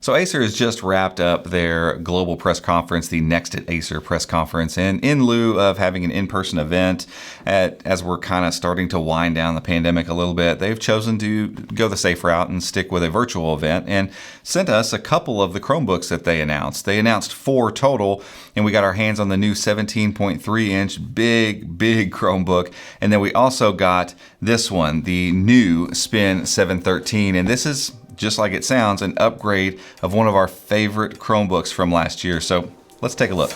So Acer has just wrapped up their global press conference, the Next Acer press conference, and in lieu of having an in-person event, as we're kind of starting to wind down the pandemic a little bit, they've chosen to go the safe route and stick with a virtual event and sent us a couple of the Chromebooks that they announced. They announced 4 total, and we got our hands on the new 17.3-inch big Chromebook, and then we also got this one, the new Spin 713, and this is, just like it sounds, an upgrade of one of our favorite Chromebooks from last year. So let's take a look.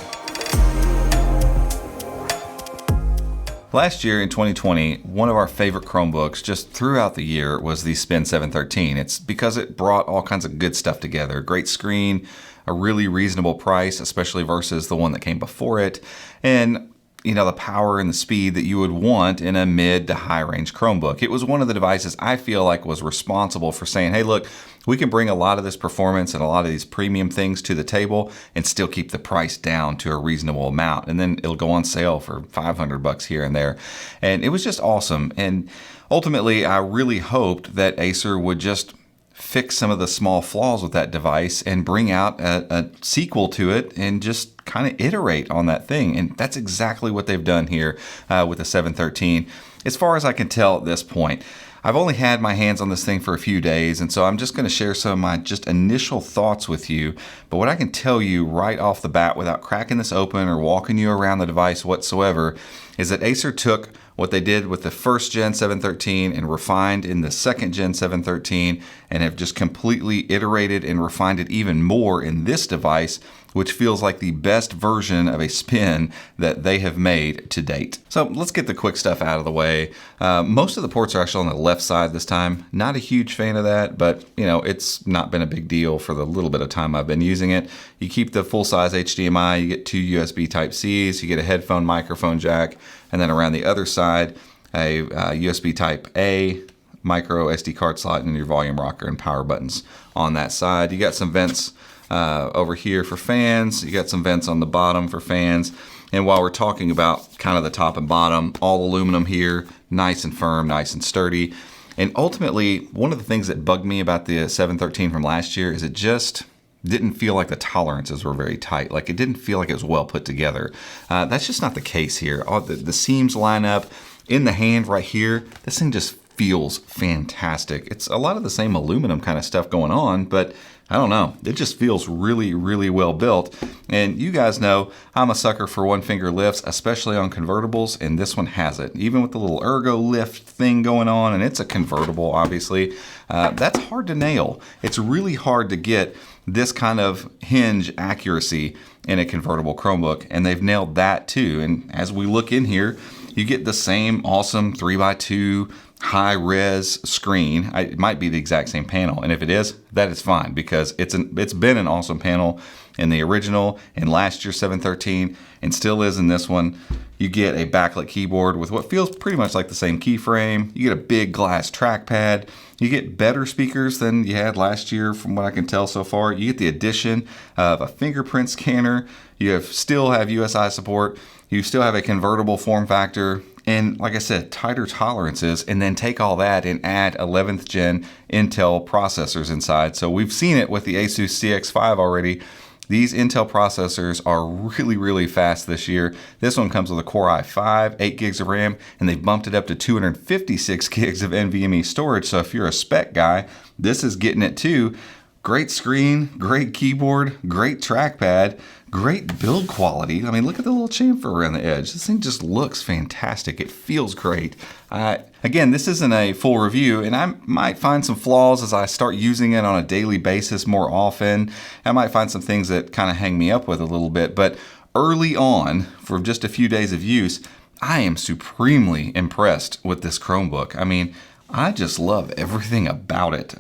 Last year in 2020, one of our favorite Chromebooks just throughout the year was the Spin 713. It's because it brought all kinds of good stuff together. Great screen, a really reasonable price, especially versus the one that came before it, and the power and the speed that you would want in a mid to high range Chromebook. It was one of the devices I feel like was responsible for saying, hey, look, we can bring a lot of this performance and a lot of these premium things to the table and still keep the price down to a reasonable amount. And then it'll go on sale for $500 here and there. And it was just awesome. And ultimately, I really hoped that Acer would just fix some of the small flaws with that device and bring out a sequel to it and just kind of iterate on that thing. And that's exactly what they've done here with the 713. As far as I can tell at this point, I've only had my hands on this thing for a few days, and so I'm just going to share some of my just initial thoughts with you. But what I can tell you right off the bat without cracking this open or walking you around the device whatsoever is that Acer took what they did with the first gen 713 and refined in the second gen 713 and have just completely iterated and refined it even more in this device, which feels like the best version of a Spin that they have made to date. So let's get the quick stuff out of the way. Most of the ports are actually on the left side this time. Not a huge fan of that, but it's not been a big deal for the little bit of time I've been using it. You keep the full-size HDMI, you get 2 USB Type-Cs, you get a headphone microphone jack, and then around the other side, a USB Type-A, micro SD card slot, and your volume rocker and power buttons on that side. You got some vents over here for fans. You got some vents on the bottom for fans. And while we're talking about kind of the top and bottom, all aluminum here, nice and firm, nice and sturdy. And ultimately, one of the things that bugged me about the 713 from last year is it just didn't feel like the tolerances were very tight. Like it didn't feel like it was well put together. That's just not the case here. The seams line up in the hand right here. This thing just feels fantastic. It's a lot of the same aluminum kind of stuff going on, but I don't know. It just feels really, really well built. And you guys know I'm a sucker for one finger lifts, especially on convertibles, and this one has it. Even with the little ergo lift thing going on, and it's a convertible, obviously. That's hard to nail. It's really hard to get this kind of hinge accuracy in a convertible Chromebook, and they've nailed that too. And as we look in here, you get the same awesome 3x2 high-res screen. It might be the exact same panel, and if it is, that is fine because it's been an awesome panel in the original and last year's 713 and still is in this one. You get a backlit keyboard with what feels pretty much like the same keyframe. You get a big glass trackpad. You get better speakers than you had last year from what I can tell so far. You get the addition of a fingerprint scanner. You still have USI support. You still have a convertible form factor. And like I said, tighter tolerances, and then take all that and add 11th gen Intel processors inside. So we've seen it with the Asus CX5 already. These Intel processors are really, really fast this year. This one comes with a Core i5, 8 gigs of RAM, and they've bumped it up to 256 gigs of NVMe storage. So if you're a spec guy, this is getting it too. Great screen, great keyboard, great trackpad, great build quality. I mean, look at the little chamfer around the edge. This thing just looks fantastic. It feels great. Again, this isn't a full review, and I might find some flaws as I start using it on a daily basis more often. I might find some things that kind of hang me up with a little bit, but early on, for just a few days of use, I am supremely impressed with this Chromebook. I mean, I just love everything about it.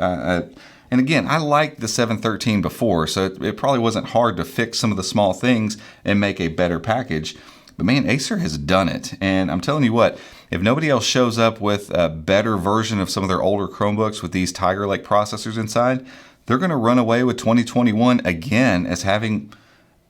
And again, I liked the 713 before, so it probably wasn't hard to fix some of the small things and make a better package. But man, Acer has done it. And I'm telling you what, if nobody else shows up with a better version of some of their older Chromebooks with these Tiger Lake processors inside, they're going to run away with 2021 again as having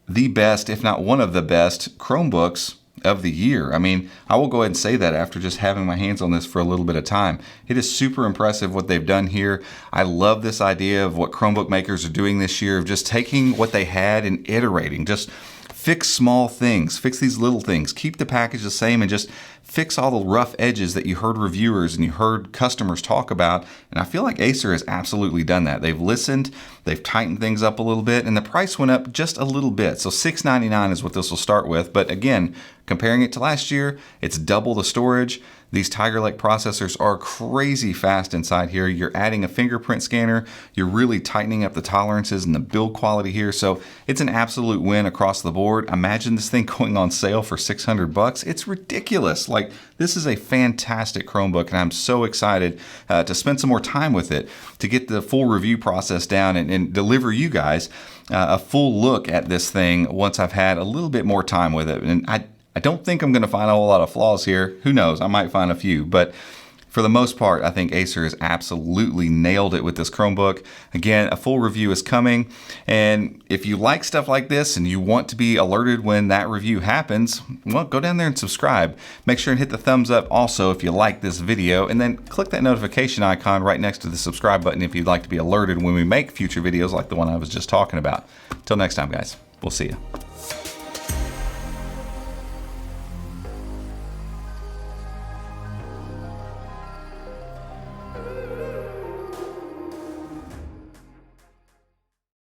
the best, if not one of the best, Chromebooks of the year. I mean, I will go ahead and say that after just having my hands on this for a little bit of time. It is super impressive what they've done here. I love this idea of what Chromebook makers are doing this year, of just taking what they had and iterating. Just fix small things, fix these little things, keep the package the same, and just fix all the rough edges that you heard reviewers and you heard customers talk about. And I feel like Acer has absolutely done that. They've listened, they've tightened things up a little bit, and the price went up just a little bit. So $699 is what this will start with. But again, comparing it to last year, it's double the storage. These Tiger Lake processors are crazy fast inside here. You're adding a fingerprint scanner. You're really tightening up the tolerances and the build quality here. So it's an absolute win across the board. Imagine this thing going on sale for $600. It's ridiculous. Like, this is a fantastic Chromebook, and I'm so excited to spend some more time with it, to get the full review process down and deliver you guys a full look at this thing once I've had a little bit more time with it. And I don't think I'm going to find a whole lot of flaws here. Who knows? I might find a few, but for the most part, I think Acer has absolutely nailed it with this Chromebook. Again, a full review is coming, and if you like stuff like this and you want to be alerted when that review happens, well, go down there and subscribe. Make sure and hit the thumbs up also if you like this video, and then click that notification icon right next to the subscribe button if you'd like to be alerted when we make future videos like the one I was just talking about. Till next time, guys. We'll see you.